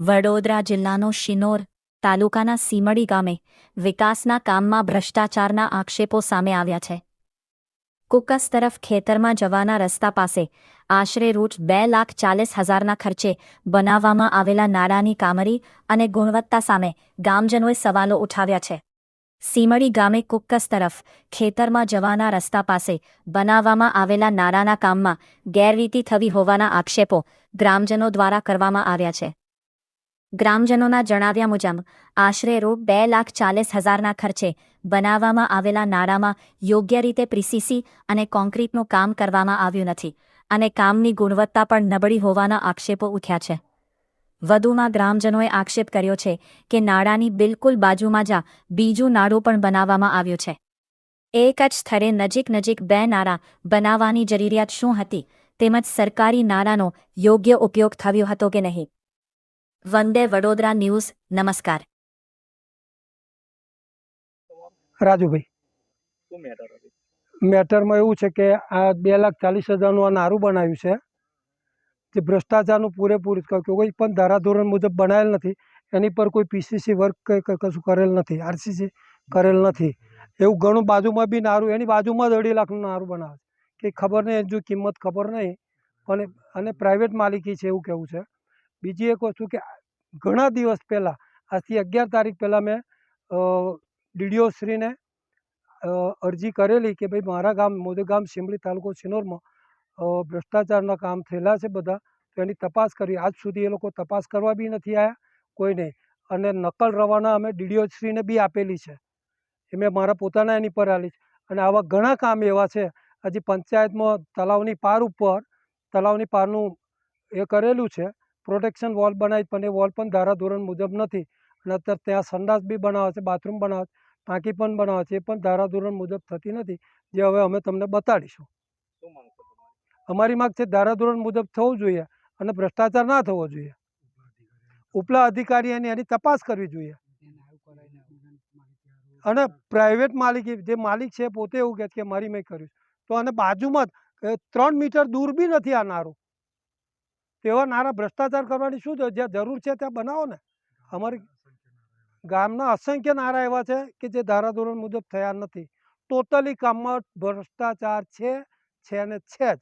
વડોદરા જિલ્લાનો શિનોર તાલુકાના સીમડી ગામે વિકાસના કામમાં ભ્રષ્ટાચારના આક્ષેપો સામે આવ્યા છે. કુકસ તરફ ખેતરમાં જવાના રસ્તા પાસે આશરે રૂટ 2,40,000ના ખર્ચે બનાવવામાં આવેલા નાળાની કામરી અને ગુણવત્તા સામે ગામજનોએ સવાલો ઉઠાવ્યા છે. સીમડી ગામે કુકસ તરફ ખેતરમાં જવાના રસ્તા પાસે બનાવવામાં આવેલા નાળાના કામમાં ગેરરીતિ થવી હોવાના આક્ષેપો ગ્રામજનો દ્વારા કરવામાં આવ્યા છે. ગ્રામજનોના જણાવ્યા મુજબ આશરે રૂ. 2,40,000ના ખર્ચે બનાવવામાં આવેલા નાળામાં યોગ્ય રીતે પ્રીસીસી અને કોન્ક્રીટનું કામ કરવામાં આવ્યું નથી અને કામની ગુણવત્તા પણ નબળી હોવાના આક્ષેપો ઉઠ્યા છે. વધુમાં ગ્રામજનોએ આક્ષેપ કર્યો છે કે નાળાની બિલકુલ બાજુમાં જ બીજું નાળું પણ બનાવવામાં આવ્યું છે. એક જ સ્થળે નજીક બે નાળા બનાવવાની જરૂરિયાત શું હતી તેમજ સરકારી નાળાનો યોગ્ય ઉપયોગ થયો હતો કે નહીં. વંદે વડોદરા ન્યૂઝ. નમસ્કાર. રાજુભાઈ, મેટરમાં એવું છે કે આ 2,40,000નું આ નારું બનાવ્યું છે જે ભ્રષ્ટાચારનું પૂરેપૂરું કોઈ પણ ધારાધોરણ મુજબ બનાવેલ નથી. એની પર કોઈ પીસીસી વર્ક કશું કરેલ નથી, આરસીસી કરેલ નથી. એવું ઘણું બાજુમાં બી નારું, એની બાજુમાં જ 2.5 લાખનું નારું બનાવે છે કે ખબર નહીં, જો કિંમત ખબર નહીં, પણ અને પ્રાઇવેટ માલિકી છે એવું કહેવું છે. બીજી એક વસ્તુ કે ઘણા દિવસ પહેલાં, આજથી 11 તારીખ પહેલાં મેં ડીડીઓ શ્રીને અરજી કરેલી કે ભાઈ મારા ગામ મોદેગામ સીમડી તાલુકો શિનોરમાં ભ્રષ્ટાચારના કામ થયેલા છે બધા, તો એની તપાસ કરી. આજ સુધી એ લોકો તપાસ કરવા બી નથી આવ્યા કોઈ નહીં. અને નકલ રવાના અમે ડીડીઓ શ્રીને બી આપેલી છે, એ મેં મારા પોતાના એની પર આલી છે. અને આવા ઘણા કામ એવા છે. હજી પંચાયતમાં તલાવની પાર ઉપર તલાવની પારનું એ કરેલું છે, પ્રોટેક્શન વોલ બનાવી, પણ એ વોલ પણ ધારાધોરણ મુજબ નથી. અને અત્યારે ત્યાં સંડાસ બી બનાવે છે, બાથરૂમ બનાવે છે, ટાંકી પણ બનાવે છે, એ પણ ધારાધોરણ મુજબ થતી નથી, જે હવે અમે તમને બતાડીશું. અમારી માંગ છે ધારાધોરણ મુજબ થવું જોઈએ અને ભ્રષ્ટાચાર ના થવો જોઈએ. ઉપલા અધિકારી એની તપાસ કરવી જોઈએ. અને પ્રાઇવેટ માલિકી જે માલિક છે પોતે એવું કહે કે મારી મેં કર્યું, તો અને બાજુમાં જ 3 મીટર દૂર બી નથી આ નારું. તેવા નારા ભ્રષ્ટાચાર કરવાની શું જ્યાં જરૂર છે ત્યાં બનાવો ને. અમારી ગામના અસંખ્ય નારા એવા છે કે જે ધારાધોરણ મુજબ થયા નથી. ટોટલી કામમાં ભ્રષ્ટાચાર છે ને છે જ.